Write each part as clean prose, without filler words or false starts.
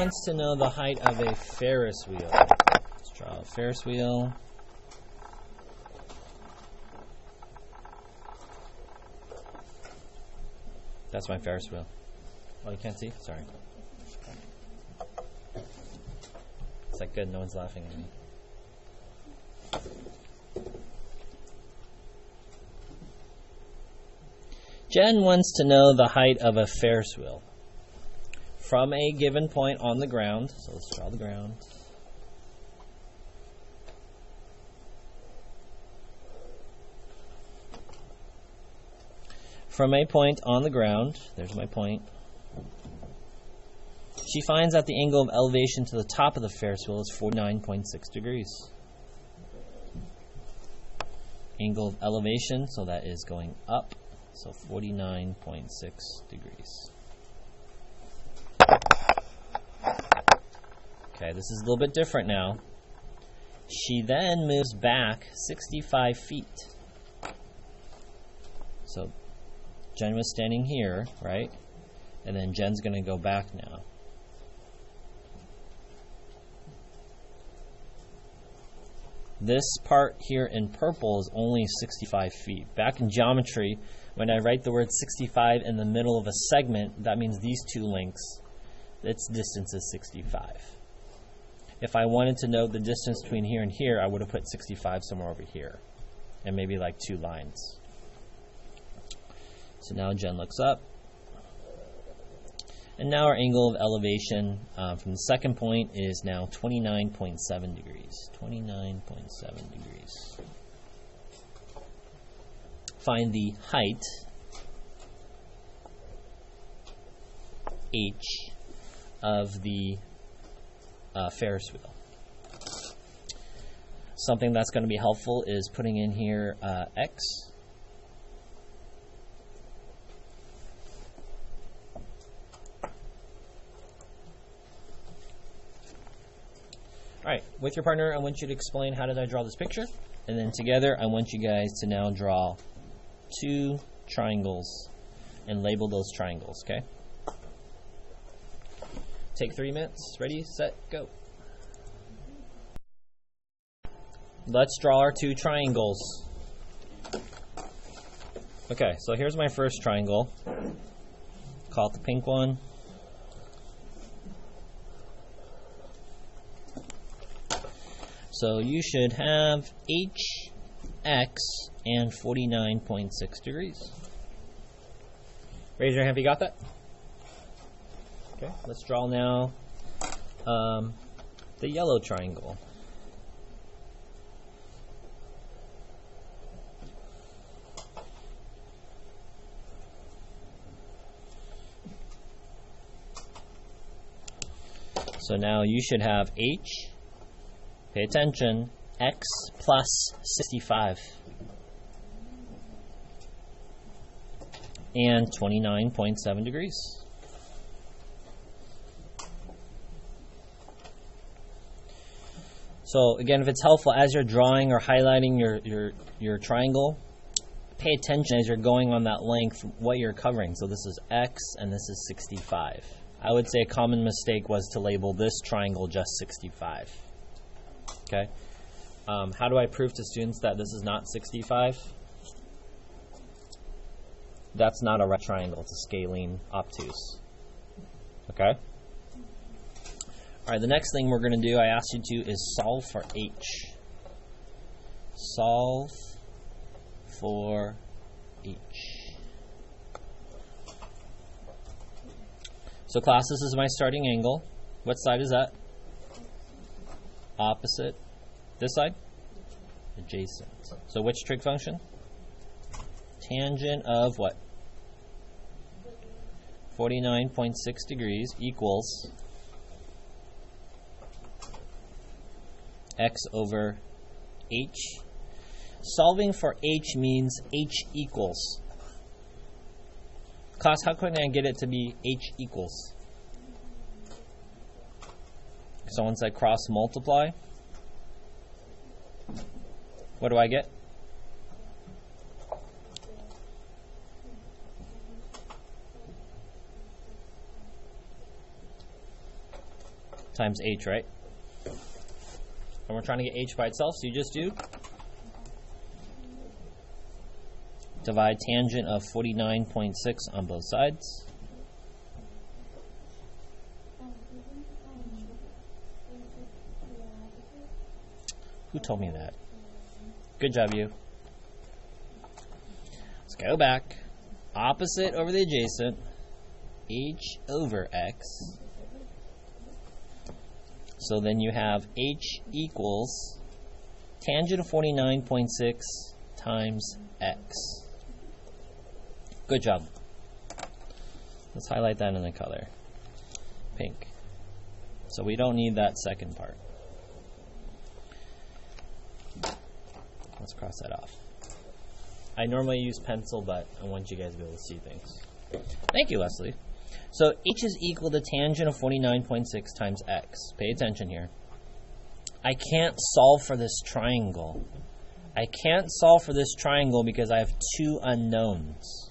wants to know the height of a Ferris wheel. Let's draw a Ferris wheel. That's my Ferris wheel. Oh, you can't see? Sorry. Is that good? No one's laughing at me. Jen wants to know the height of a Ferris wheel from a given point on the ground. So let's draw the ground. From a point on the ground, there's my point. She finds that the angle of elevation to the top of the Ferris wheel is 49.6 degrees. Angle of elevation, so that is going up, so 49.6 degrees. Okay, this is a little bit different now. She then moves back 65 feet. So Jen was standing here, right? And then Jen's going to go back now. This part here in purple is only 65 feet. Back in geometry, when I write the word 65 in the middle of a segment, that means these two lengths, its distance is 65. If I wanted to know the distance between here and here, I would have put 65 somewhere over here, and maybe like 2 lines. So now Jen looks up. And now our angle of elevation from the second point is now 29.7 degrees. 29.7 degrees. Find the height, h, of the Ferris wheel. Something that's going to be helpful is putting in here x. Alright, with your partner, I want you to explain how did I draw this picture, and then together I want you guys to now draw 2 triangles and label those triangles, okay? Take 3 minutes. Ready, set, go. Let's draw our 2 triangles. Okay, so here's my first triangle. Call it the pink one. So you should have h, x, and 49.6 degrees. Raise your hand if you got that. Okay, let's draw now the yellow triangle. So now you should have h, pay attention, x plus 65 and 29.7 degrees. So again, if it's helpful as you're drawing or highlighting your triangle, pay attention as you're going on that length what you're covering. So this is x and this is 65. I would say a common mistake was to label this triangle just 65. Okay. How do I prove to students that this is not 65? That's not a right triangle. It's a scalene obtuse. Okay? All right, the next thing we're going to do, I asked you to, is solve for h. Solve for h. So class, this is my starting angle. What side is that? Opposite. This side? Adjacent. So which trig function? Tangent of what? 49.6 degrees equals x over h. Solving for h means h equals. Class, how can I get it to be h equals? So once I cross multiply, what do I get? times h, right? And we're trying to get h by itself, so you just do divide tangent of 49.6 on both sides. Who told me that? Good job, you. Let's go back. Opposite over the adjacent. H over x. So then you have h equals tangent of 49.6 times x. Good job. Let's highlight that in the color. Pink. So we don't need that second part. Let's cross that off. I normally use pencil, but I want you guys to be able to see things. Thank you, Leslie. So h is equal to tangent of 49.6 times x. Pay attention here. I can't solve for this triangle. I can't solve for this triangle because I have two unknowns.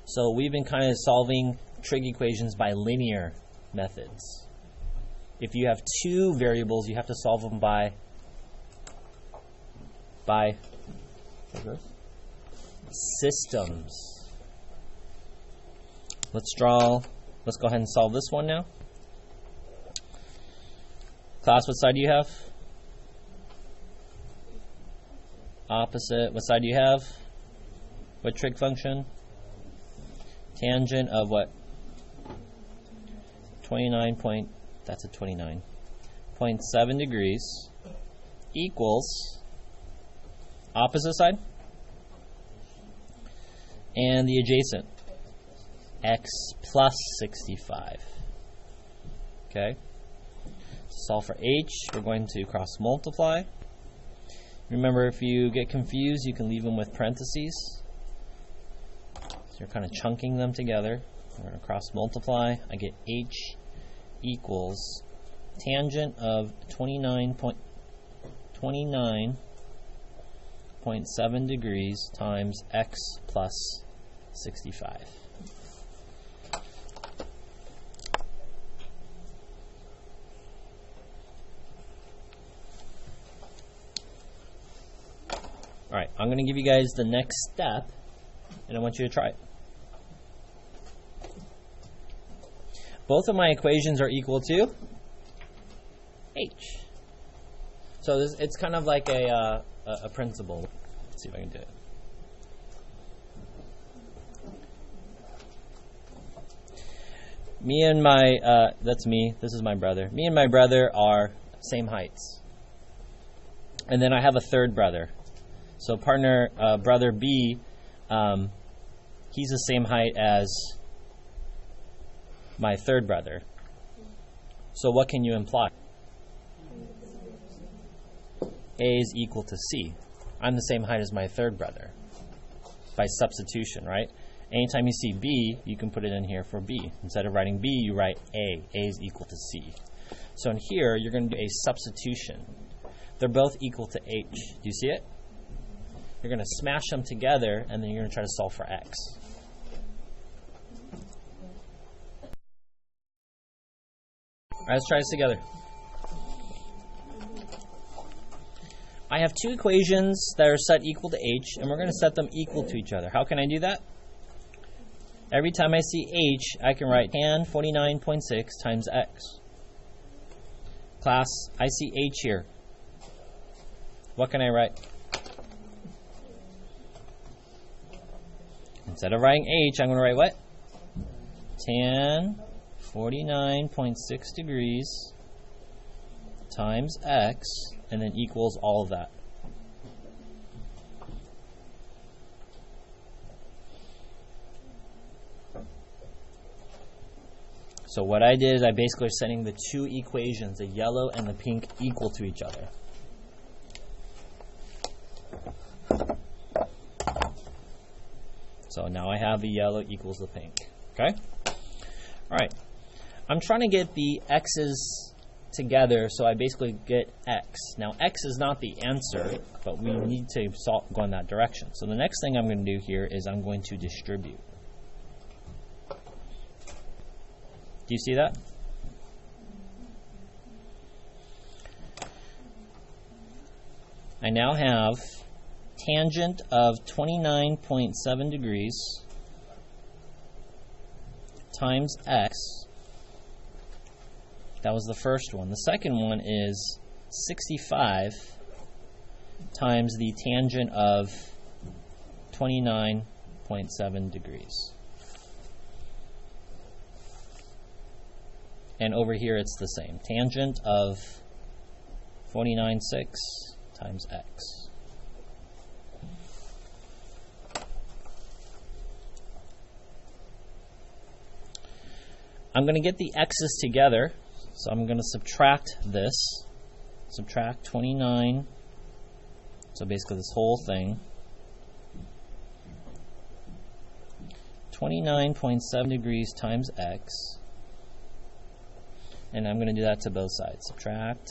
So we've been kind of solving trig equations by linear methods. If you have two variables, you have to solve them by systems. Let's go ahead and solve this one now. Class, what side do you have? Opposite. What side do you have? What trig function? Tangent of what? 29.7 degrees equals opposite side and the adjacent x plus 65. Okay, solve for h. We're going to cross multiply. Remember, if you get confused, you can leave them with parentheses. So you're kind of chunking them together. We're going to cross multiply. I get h equals tangent of 29.7 degrees times x plus 65. All right, I'm going to give you guys the next step, and I want you to try it. Both of my equations are equal to h. So it's kind of like a principle. Let's see if I can do it. Me and my, that's me, this is my brother. Me and my brother are same heights. And then I have a third brother. So partner, brother B, he's the same height as my third brother. So what can you imply? A is equal to C. I'm the same height as my third brother by substitution, right? Anytime you see B, you can put it in here for B. Instead of writing B, you write A. A is equal to C. So in here, you're going to do a substitution. They're both equal to H. Do you see it? You're going to smash them together, and then you're going to try to solve for X. All right, let's try this together. I have two equations that are set equal to H, and we're going to set them equal to each other. How can I do that? Every time I see H, I can write tan 49.6 times X. Class, I see H here. What can I write? Instead of writing H, I'm going to write what? Tan 49.6 degrees times X, and then equals all of that. So what I did is I basically was setting the two equations, the yellow and the pink, equal to each other. So now I have the yellow equals the pink. Okay? All right. I'm trying to get the x's together, so I basically get x. Now, x is not the answer, but we need to go in that direction. So the next thing I'm going to do here is I'm going to distribute. Do you see that? I now have tangent of 29.7 degrees times x. That was the first one. The second one is 65 times the tangent of 29.7 degrees. And over here it's the same. Tangent of 49.6 times x. I'm going to get the x's together, so I'm going to subtract this. Subtract 29, so basically this whole thing. 29.7 degrees times x. And I'm going to do that to both sides. Subtract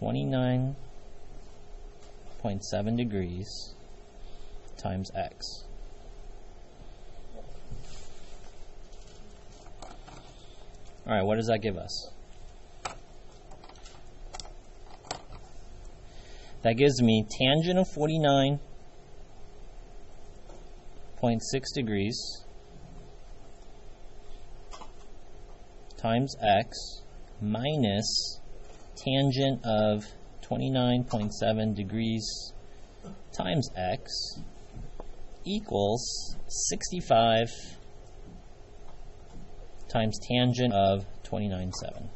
29.7 degrees times x. All right, what does that give us? That gives me tangent of 49.6 degrees times x minus tangent of 29.7 degrees times x equals 65 times tangent of 29.7.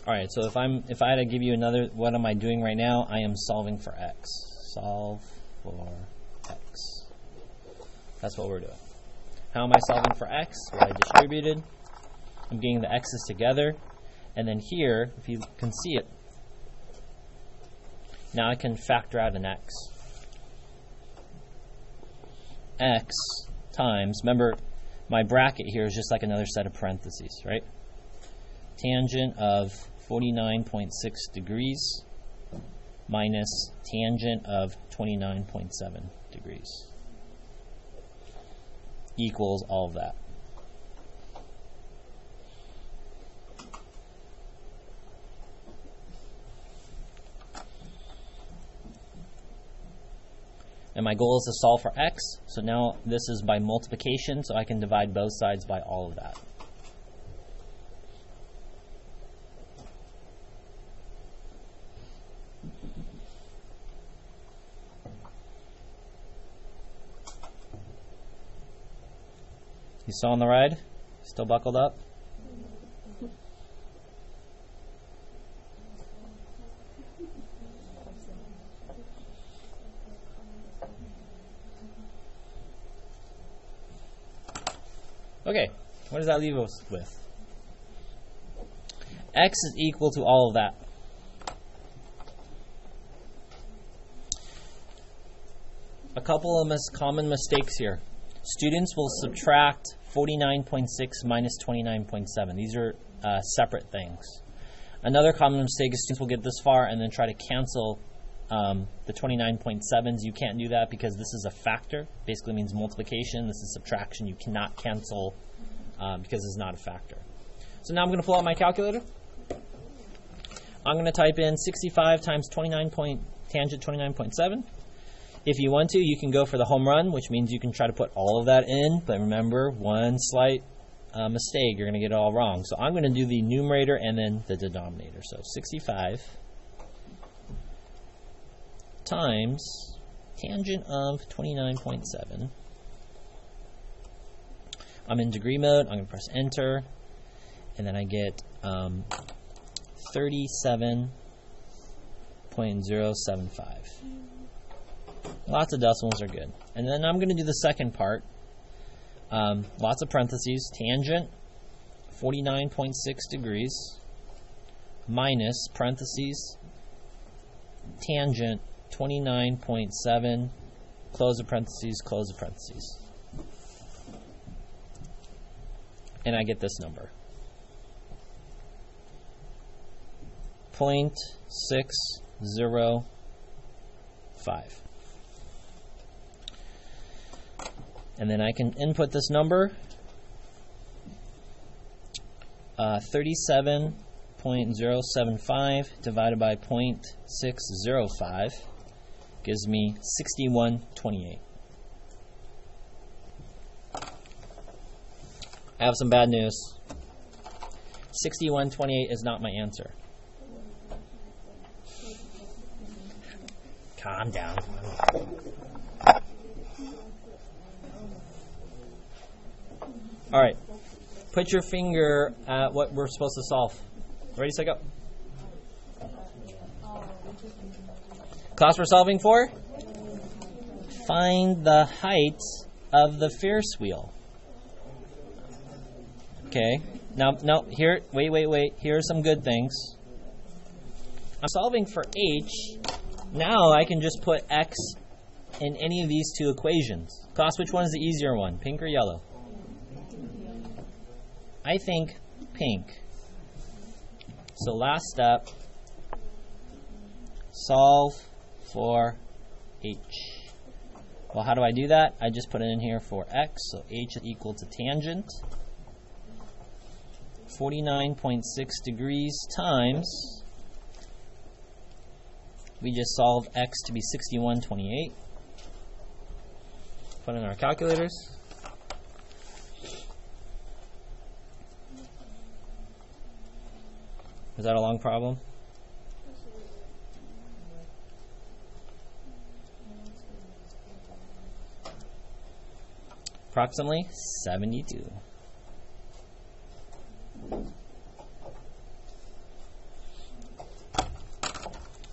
All right, so if I had to give you another, what am I doing right now? I am solving for x. Solve for x. That's what we're doing. How am I solving for x? Well, I distributed. I'm getting the x's together. And then here, if you can see it, now I can factor out an x. X times, remember, my bracket here is just like another set of parentheses, right? Tangent of 49.6 degrees minus tangent of 29.7 degrees equals all of that. And my goal is to solve for x, so now this is by multiplication, so I can divide both sides by all of that. You still on the ride? Still buckled up? Okay, what does that leave us with? X is equal to all of that. A couple of common mistakes here. Students will subtract 49.6 minus 29.7. These are separate things. Another common mistake is students will get this far and then try to cancel the 29.7s. You can't do that because this is a factor. Basically means multiplication. This is subtraction. You cannot cancel because it's not a factor. So now I'm going to pull out my calculator. I'm going to type in 65 times tangent 29.7. If you want to, you can go for the home run, which means you can try to put all of that in. But remember, one slight mistake, you're going to get it all wrong. So I'm going to do the numerator and then the denominator. So 65 times tangent of 29.7. I'm in degree mode. I'm going to press enter. And then I get 37.075. Lots of decimals are good. And then I'm going to do the second part. Lots of parentheses. Tangent 49.6 degrees minus parentheses tangent 29.7 close of parentheses, close of parentheses. And I get this number. 0.605. And then I can input this number. 37.075 divided by 0.605 gives me 6128. I have some bad news. 6128 is not my answer. Calm down. All right. Put your finger at what we're supposed to solve. Ready, set, go. Class, we're solving for? Find the height of the Ferris wheel. Okay. Now, here, wait. Here are some good things. I'm solving for h. Now I can just put x in any of these two equations. Class, which one is the easier one, pink or yellow? I think pink. So last step, solve for h. Well, how do I do that? I just put it in here for x, so h is equal to tangent 49.6 degrees times, we just solved x to be 6128. Put in our calculators. Is that a long problem? Approximately 72.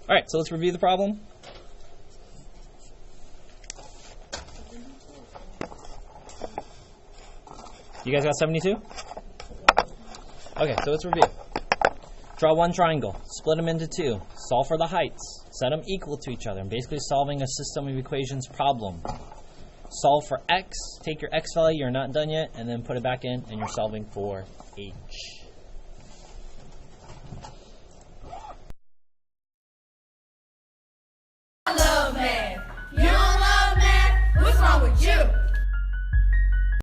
All right, so let's review the problem. You guys got 72? Okay, so let's review. Draw one triangle, split them into two, solve for the heights, set them equal to each other. I'm basically solving a system of equations problem. Solve for x, take your x value, you're not done yet, and then put it back in, and you're solving for h.